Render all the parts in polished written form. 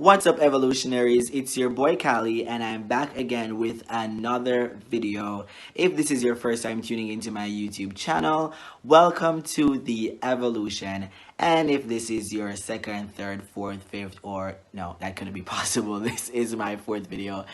What's up, evolutionaries? It's your boy Callie, and I'm back again with another video. If this is your first time tuning into my YouTube channel, welcome to the evolution. And if this is your second, third, fourth, fifth, or no, that couldn't be possible. This is my fourth video.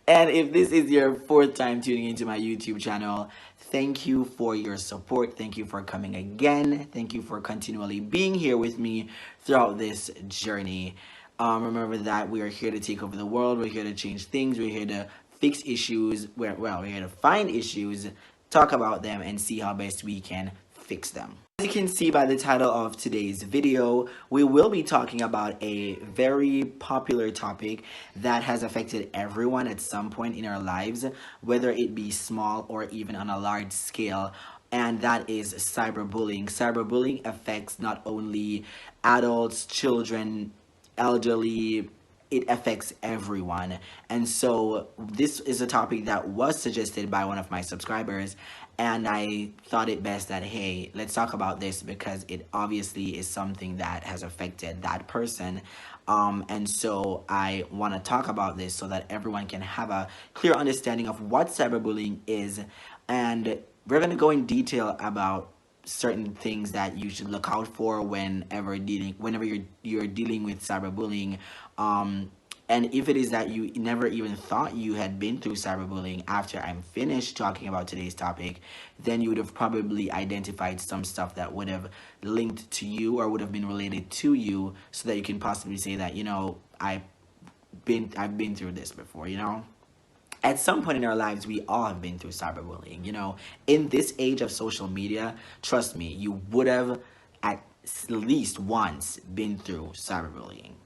And if this is your fourth time tuning into my YouTube channel, thank you for your support. Thank you for coming again. Thank you for continually being here with me throughout this journey. Remember that we are here to take over the world. We're here to change things. We're here to fix issues. We're here to find issues, talk about them, and see how best we can fix them. As you can see by the title of today's video, we will be talking about a very popular topic that has affected everyone at some point in our lives, whether it be small or even on a large scale. And that is cyberbullying. Cyberbullying affects not only adults, children, elderly, it affects everyone. And so this is a topic that was suggested by one of my subscribers, and I thought it best that, hey, let's talk about this because it obviously is something that has affected that person. And so I want to talk about this so that everyone can have a clear understanding of what cyberbullying is, and we're going to go in detail about certain things that you should look out for whenever you're dealing with cyberbullying, and if it is that you never even thought you had been through cyberbullying, after I'm finished talking about today's topic, then you would have probably identified some stuff that would have linked to you or would have been related to you, so that you can possibly say that, you know, I've been through this before, you know. At some point in our lives, we all have been through cyberbullying. You know, in this age of social media, trust me, you would have at least once been through cyberbullying.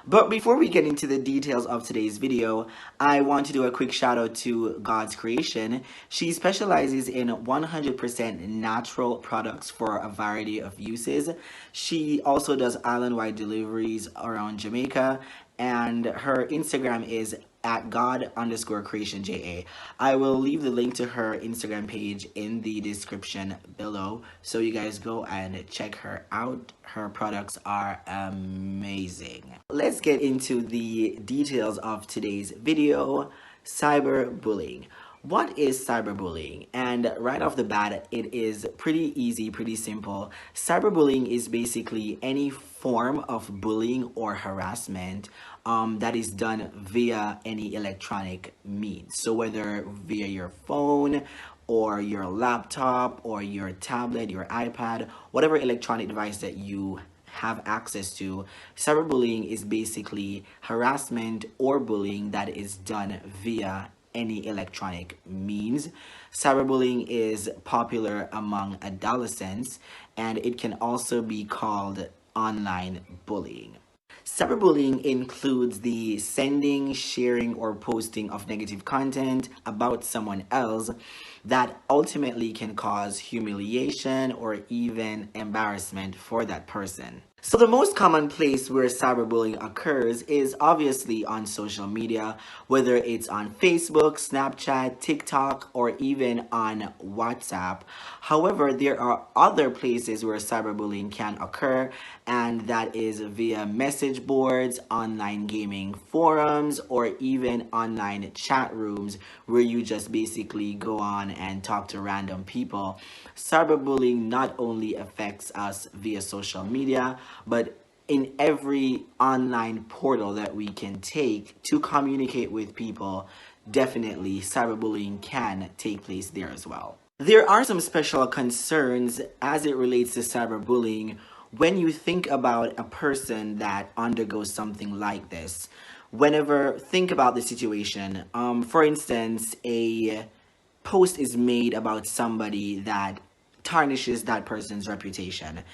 But before we get into the details of today's video, I want to do a quick shout out to God's Creation. She specializes in 100% natural products for a variety of uses. She also does island-wide deliveries around Jamaica, and her Instagram is at God_CreationJA. I will leave the link to her Instagram page in the description below, so you guys go and check her out. Her products are amazing. Let's get into the details of today's video. Cyberbullying. What is cyberbullying? And right off the bat, it is pretty easy, pretty simple. Cyberbullying is basically any form of bullying or harassment that is done via any electronic means. So whether via your phone or your laptop or your tablet, your iPad, whatever electronic device that you have access to, cyberbullying is basically harassment or bullying that is done via any electronic means. Cyberbullying is popular among adolescents, and it can also be called online bullying. Cyberbullying includes the sending, sharing, or posting of negative content about someone else that ultimately can cause humiliation or even embarrassment for that person. So the most common place where cyberbullying occurs is obviously on social media, whether it's on Facebook, Snapchat, TikTok, or even on WhatsApp. However, there are other places where cyberbullying can occur, and that is via message boards, online gaming forums, or even online chat rooms where you just basically go on and talk to random people. Cyberbullying not only affects us via social media, but in every online portal that we can take to communicate with people, definitely cyberbullying can take place there as well. There are some special concerns as it relates to cyberbullying when you think about a person that undergoes something like this. Think about the situation. For instance, a post is made about somebody that tarnishes that person's reputation.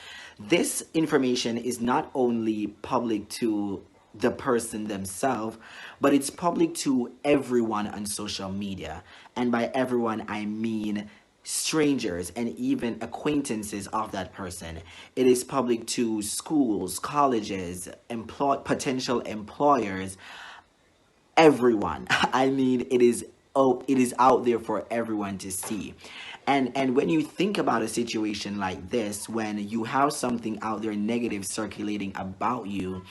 This information is not only public to the person themselves, but it's public to everyone on social media. And by everyone, I mean strangers and even acquaintances of that person. It is public to schools, colleges, potential employers, everyone. I mean, it is out there for everyone to see. And when you think about a situation like this, when you have something out there negative circulating about you,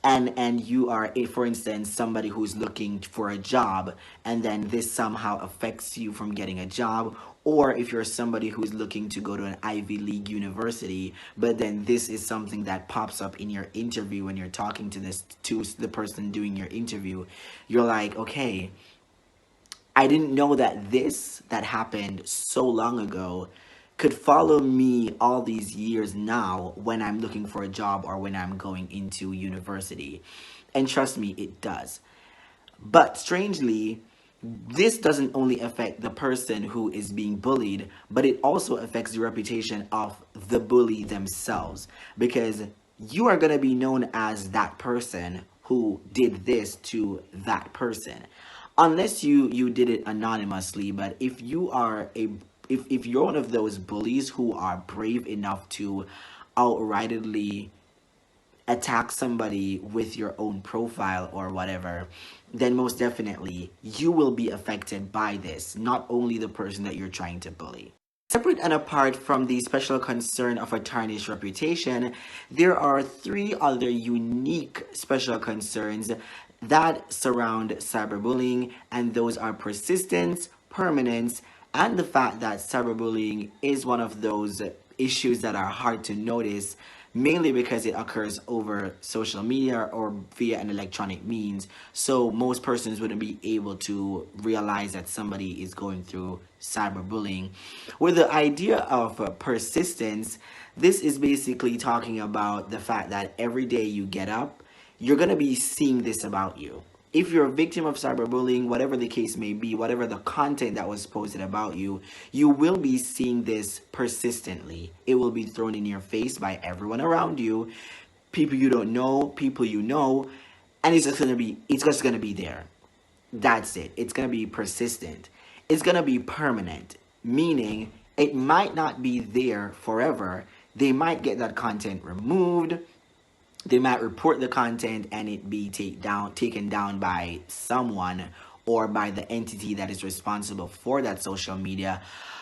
and you are a, for instance, somebody who's looking for a job, and then this somehow affects you from getting a job, or if you're somebody who's looking to go to an Ivy League university, but then this is something that pops up in your interview when you're talking to the person doing your interview, you're like, okay, I didn't know that this that happened so long ago could follow me all these years now when I'm looking for a job or when I'm going into university. And trust me, it does. But strangely, this doesn't only affect the person who is being bullied, but it also affects the reputation of the bully themselves. Because you are going to be known as that person who did this to that person. Unless you did it anonymously, but if you are if you're one of those bullies who are brave enough to outrightly attack somebody with your own profile or whatever, then most definitely you will be affected by this, not only the person that you're trying to bully. Separate and apart from the special concern of a tarnished reputation, there are three other unique special concerns that surround cyberbullying, and those are persistence, permanence, and the fact that cyberbullying is one of those issues that are hard to notice, mainly because it occurs over social media or via an electronic means. So most persons wouldn't be able to realize that somebody is going through cyberbullying. With the idea of persistence, this is basically talking about the fact that every day you get up, you're going to be seeing this about you. If you're a victim of cyberbullying, whatever the case may be, whatever the content that was posted about you, you will be seeing this persistently. It will be thrown in your face by everyone around you, people you don't know, people you know, and it's just gonna be there. That's it. It's gonna be persistent. It's gonna be permanent, meaning it might not be there forever. They might get that content removed. They might report the content and it be taken down by someone or by the entity that is responsible for that social media.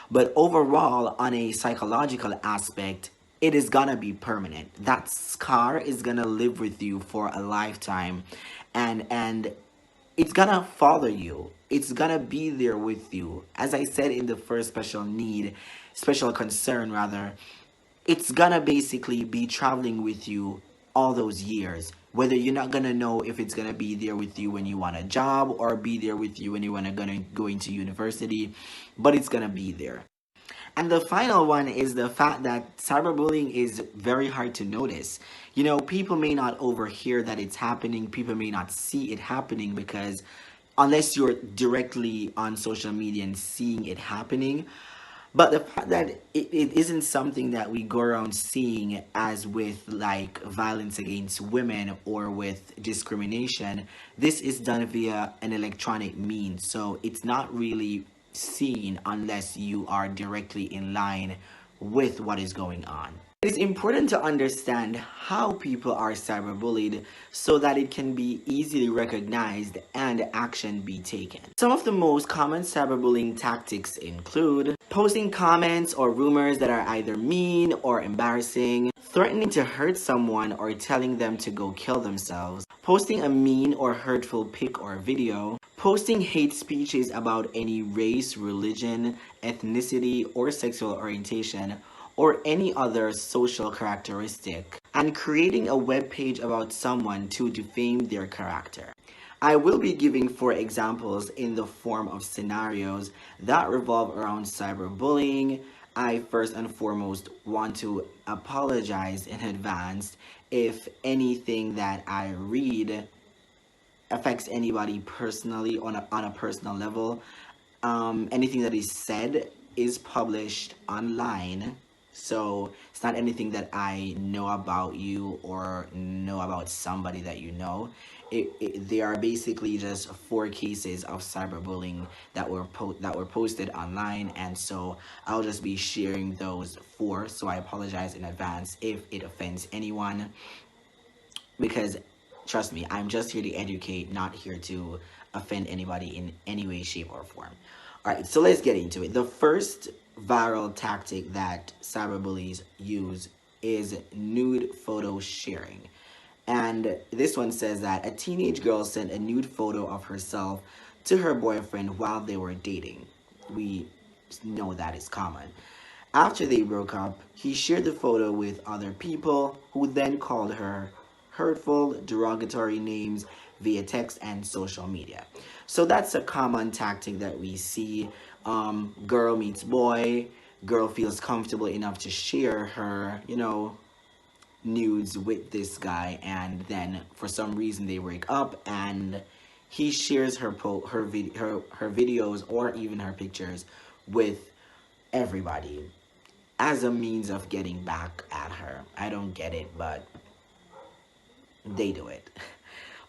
But overall, on a psychological aspect, it is gonna be permanent. That scar is gonna live with you for a lifetime, and it's gonna follow you. It's gonna be there with you. As I said in the first special concern rather, it's gonna basically be traveling with you all those years. Whether you're not gonna know if it's gonna be there with you when you want a job or be there with you when you wanna gonna go into university, but it's gonna be there. And the final one is the fact that cyberbullying is very hard to notice. You know, people may not overhear that it's happening, people may not see it happening because unless you're directly on social media and seeing it happening. But the fact that it isn't something that we go around seeing as with like violence against women or with discrimination, this is done via an electronic means. So it's not really seen unless you are directly in line with what is going on. It is important to understand how people are cyberbullied so that it can be easily recognized and action be taken. Some of the most common cyberbullying tactics include posting comments or rumors that are either mean or embarrassing, threatening to hurt someone or telling them to go kill themselves, posting a mean or hurtful pic or video, posting hate speeches about any race, religion, ethnicity, or sexual orientation, or any other social characteristic, and creating a web page about someone to defame their character. I will be giving 4 examples in the form of scenarios that revolve around cyberbullying. I first and foremost want to apologize in advance if anything that I read affects anybody personally on a personal level. Anything that is said is published online. So it's not anything that I know about you or know about somebody that you know. They are basically just 4 cases of cyberbullying that were posted online, and so I'll just be sharing those 4. So I apologize in advance if it offends anyone, because trust me, I'm just here to educate, not here to offend anybody in any way, shape, or form. Alright, so let's get into it. The first viral tactic that cyberbullies use is nude photo sharing. And this one says that a teenage girl sent a nude photo of herself to her boyfriend while they were dating. We know that is common. After they broke up, he shared the photo with other people who then called her hurtful, derogatory names via text and social media. So that's a common tactic that we see. Girl meets boy, girl feels comfortable enough to share her, nudes with this guy, and then for some reason they break up and he shares her videos or even her pictures with everybody as a means of getting back at her. I don't get it, but they do it.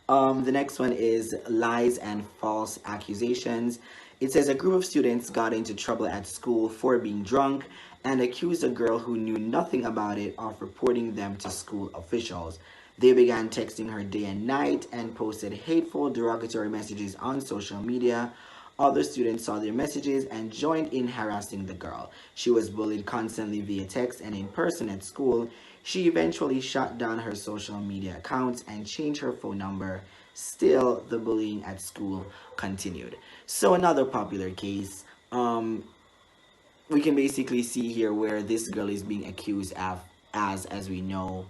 The next one is lies and false accusations. It says a group of students got into trouble at school for being drunk and accused a girl who knew nothing about it of reporting them to school officials. They began texting her day and night and posted hateful, derogatory messages on social media. Other students saw their messages and joined in harassing the girl. She was bullied constantly via text and in person at school. She eventually shut down her social media accounts and changed her phone number. Still, the bullying at school continued. So another popular case, we can basically see here where this girl is being accused of, as we know,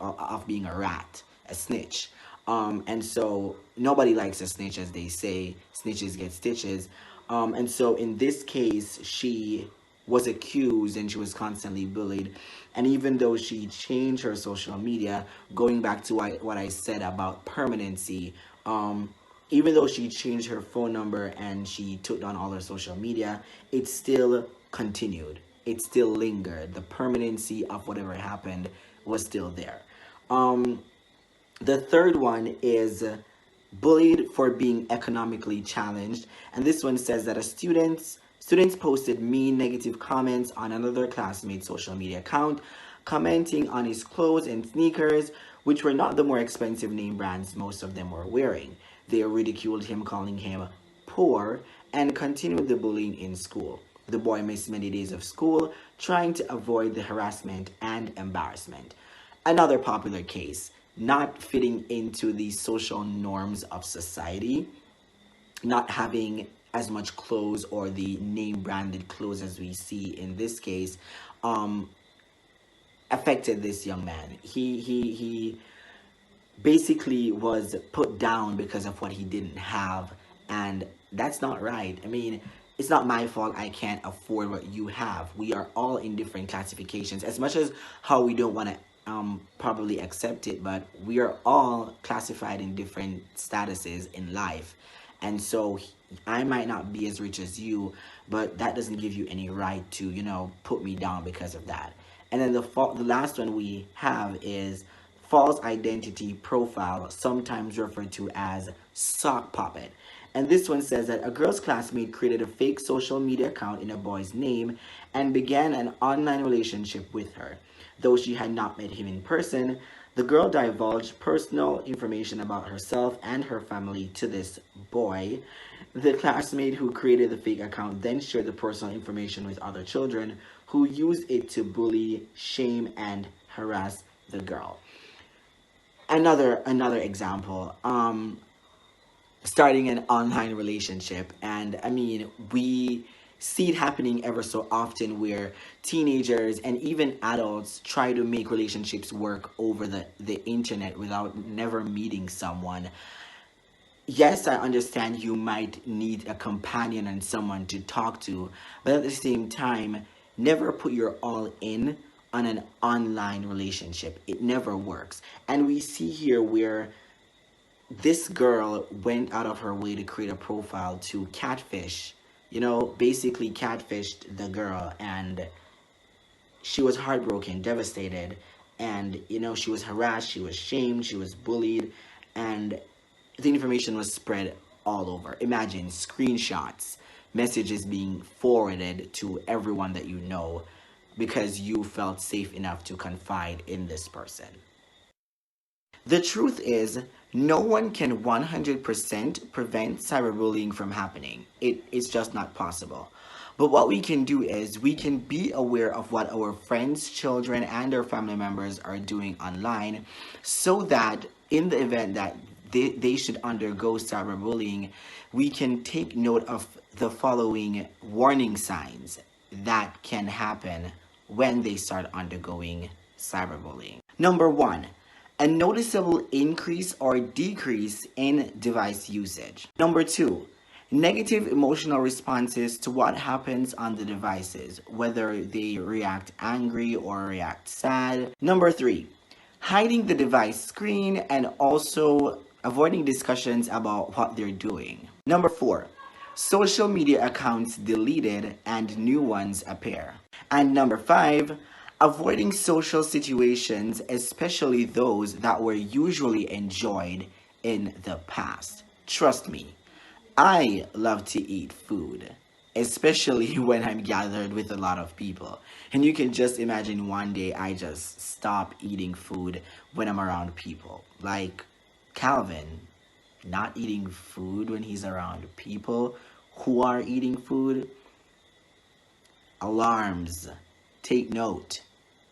of being a rat, a snitch. And so nobody likes a snitch, as they say. Snitches get stitches. And so in this case, she was accused and she was constantly bullied. And even though she changed her social media, going back to what I said about permanency, even though she changed her phone number and she took down all her social media, it still continued. It still lingered. The permanency of whatever happened was still there. The third one is bullied for being economically challenged. And this one says that students posted mean, negative comments on another classmate's social media account, commenting on his clothes and sneakers, which were not the more expensive name brands most of them were wearing. They ridiculed him, calling him poor, and continued the bullying in school. The boy missed many days of school, trying to avoid the harassment and embarrassment. Another popular case, not fitting into the social norms of society, not having as much clothes or the name branded clothes as we see in this case, affected this young man. He basically was put down because of what he didn't have, and that's not right. I mean, it's not my fault I can't afford what you have. We are all in different classifications, as much as how we don't want to probably accept it, but we are all classified in different statuses in life. And so I might not be as rich as you, but that doesn't give you any right to, put me down because of that. And then the last one we have is false identity profile, sometimes referred to as sock puppet. And this one says that a girl's classmate created a fake social media account in a boy's name and began an online relationship with her. Though she had not met him in person, the girl divulged personal information about herself and her family to this boy. The classmate who created the fake account then shared the personal information with other children who used it to bully, shame, and harass the girl. Another example, starting an online relationship. And I mean, we see it happening ever so often where teenagers and even adults try to make relationships work over the internet without never meeting someone. Yes, I understand you might need a companion and someone to talk to, but at the same time, never put your all in on an online relationship. It never works. And we see here where this girl went out of her way to create a profile to catfish, basically catfished the girl, and she was heartbroken, devastated, and she was harassed, she was shamed, she was bullied, and the information was spread all over. Imagine screenshots, messages being forwarded to everyone that you know because you felt safe enough to confide in this person. The truth is, no one can 100% prevent cyberbullying from happening. It's just not possible. But what we can do is we can be aware of what our friends, children, and our family members are doing online, so that in the event that they should undergo cyberbullying, we can take note of the following warning signs that can happen when they start undergoing cyberbullying. Number one, a noticeable increase or decrease in device usage. Number two, negative emotional responses to what happens on the devices, whether they react angry or react sad. Number three, hiding the device screen and also avoiding discussions about what they're doing. Number four, social media accounts deleted and new ones appear. And number five, avoiding social situations, especially those that were usually enjoyed in the past. Trust me, I love to eat food, especially when I'm gathered with a lot of people. And you can just imagine one day I just stop eating food when I'm around people. Like Calvin, not eating food when he's around people who are eating food. Alarms. Take note.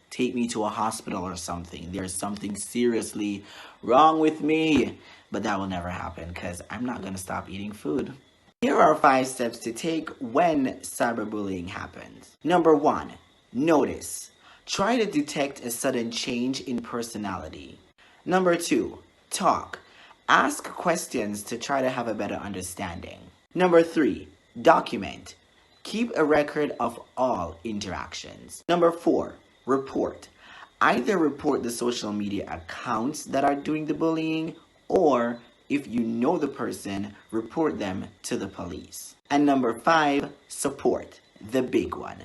Take me to a hospital or something. There's something seriously wrong with me. But that will never happen because I'm not going to stop eating food. Here are 5 steps to take when cyberbullying happens. Number 1, notice. Try to detect a sudden change in personality. Number 2, talk. Ask questions to try to have a better understanding. Number 3, document. Keep a record of all interactions. Number 4, report. Either report the social media accounts that are doing the bullying, or if you know the person, report them to the police. And number 5, support. The big one.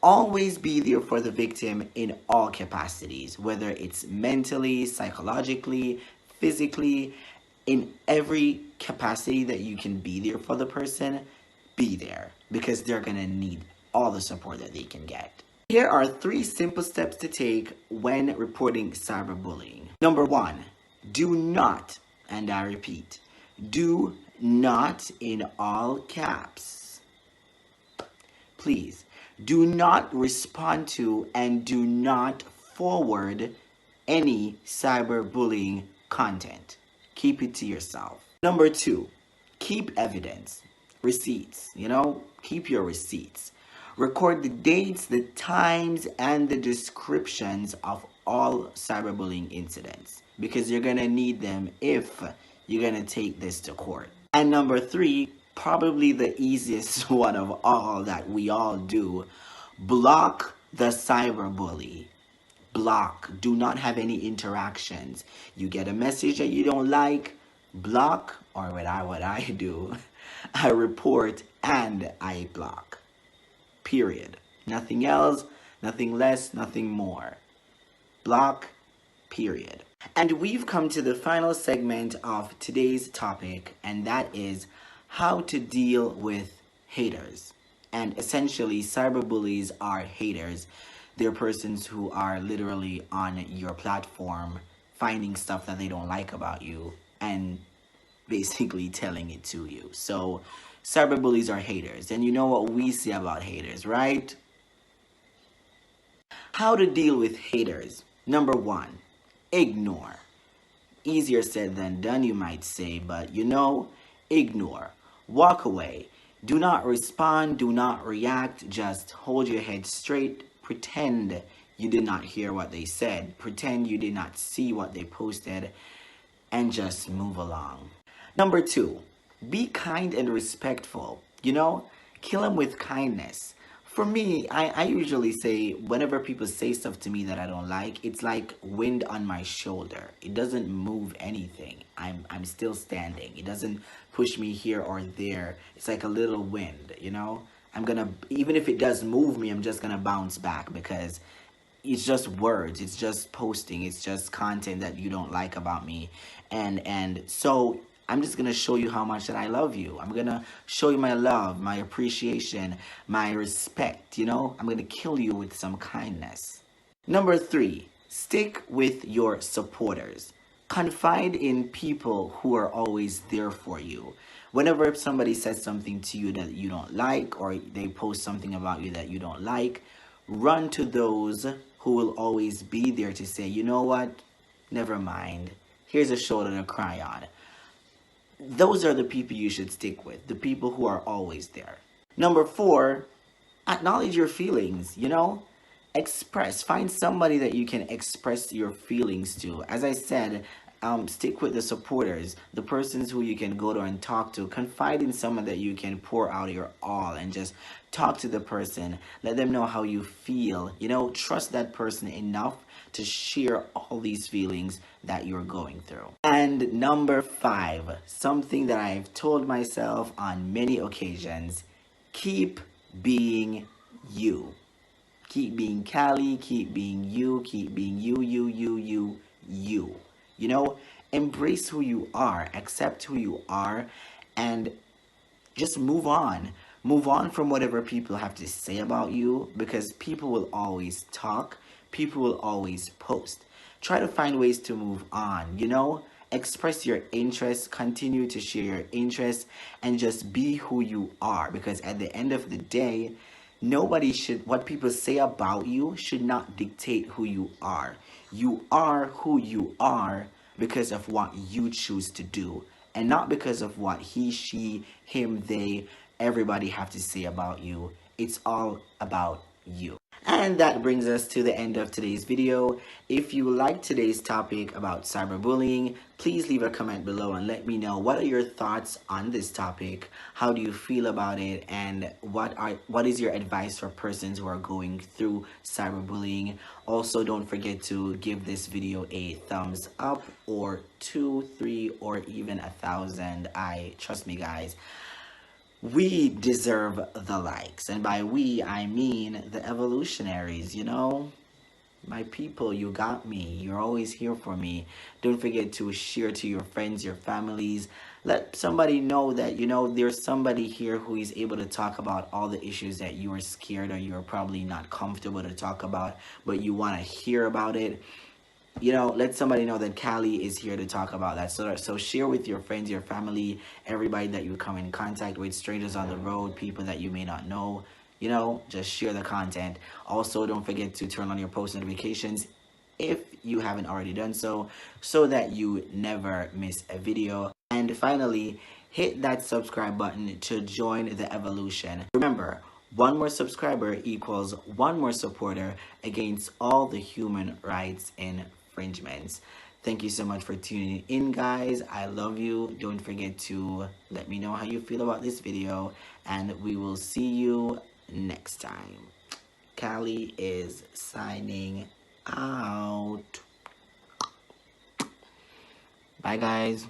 Always be there for the victim in all capacities, whether it's mentally, psychologically, physically, in every capacity that you can be there for the person, be there, because they're gonna need all the support that they can get. Here are 3 simple steps to take when reporting cyberbullying. Number 1, do not, and I repeat, do not in all caps. Please, do not respond to and do not forward any cyberbullying content. Keep it to yourself. Number 2, keep evidence, receipts, keep your receipts. Record the dates, the times, and the descriptions of all cyberbullying incidents, because you're going to need them if you're going to take this to court. And number 3, probably the easiest one of all that we all do, block the cyberbully. Block. Do not have any interactions. You get a message that you don't like, block, or what I do, I report and I block. Period. Nothing else, nothing less, nothing more. Block, period. And we've come to the final segment of today's topic, and that is how to deal with haters. And essentially, cyberbullies are haters. They're persons who are literally on your platform finding stuff that they don't like about you and basically telling it to you. So cyberbullies are haters, and you know what we say about haters, right? How to deal with haters. Number 1, ignore. Easier said than done, you might say, but ignore. Walk away. Do not respond, do not react, just hold your head straight. Pretend you did not hear what they said. Pretend you did not see what they posted, and just move along. Number 2, be kind and respectful. Kill them with kindness. For me, I usually say, whenever people say stuff to me that I don't like, it's like wind on my shoulder. It doesn't move anything. I'm still standing. It doesn't push me here or there. It's like a little wind, even if it does move me, I'm just gonna bounce back, because it's just words, it's just posting, it's just content that you don't like about me. And so I'm just going to show you how much that I love you. I'm going to show you my love, my appreciation, my respect, I'm going to kill you with some kindness. Number 3, stick with your supporters. Confide in people who are always there for you. Whenever somebody says something to you that you don't like, or they post something about you that you don't like, run to those who will always be there to say, you know what, never mind, here's a shoulder to cry on. Those are the people you should stick with, the people who are always there. Number 4, acknowledge your feelings, find somebody that you can express your feelings to. As I said, stick with the supporters, the persons who you can go to and talk to. Confide in someone that you can pour out your all and just talk to the person. Let them know how you feel. Trust that person enough to share all these feelings that you're going through. And number 5, something that I've told myself on many occasions: keep being you. Keep being Callie, keep being you, keep being you. Embrace who you are, accept who you are, and just move on. Move on from whatever people have to say about you, because people will always talk, people will always post. Try to find ways to move on, Express your interests, continue to share your interests, and just be who you are, because at the end of the day, what people say about you should not dictate who you are. You are who you are because of what you choose to do, and not because of what he, she, him, they, everybody have to say about you. It's all about you. And that brings us to the end of today's video. If you like today's topic about cyberbullying, please leave a comment below and let me know, what are your thoughts on this topic? How do you feel about it? And what is your advice for persons who are going through cyberbullying? Also, don't forget to give this video a thumbs up, or 2, 3, or even 1,000. Trust me, guys, we deserve the likes. And by we, I mean the evolutionaries, My people, you got me. You're always here for me. Don't forget to share to your friends, your families. Let somebody know that, there's somebody here who is able to talk about all the issues that you are scared or you're probably not comfortable to talk about, but you want to hear about it. Let somebody know that Callie is here to talk about that. So share with your friends, your family, everybody that you come in contact with, strangers on the road, people that you may not know. Just share the content. Also, don't forget to turn on your post notifications if you haven't already done so that you never miss a video. And finally, hit that subscribe button to join the evolution. Remember, one more subscriber equals one more supporter against all the human rights infringements. Thank you so much for tuning in, guys. I love you. Don't forget to let me know how you feel about this video, and we will see you next time. Callie is signing out. Bye, guys.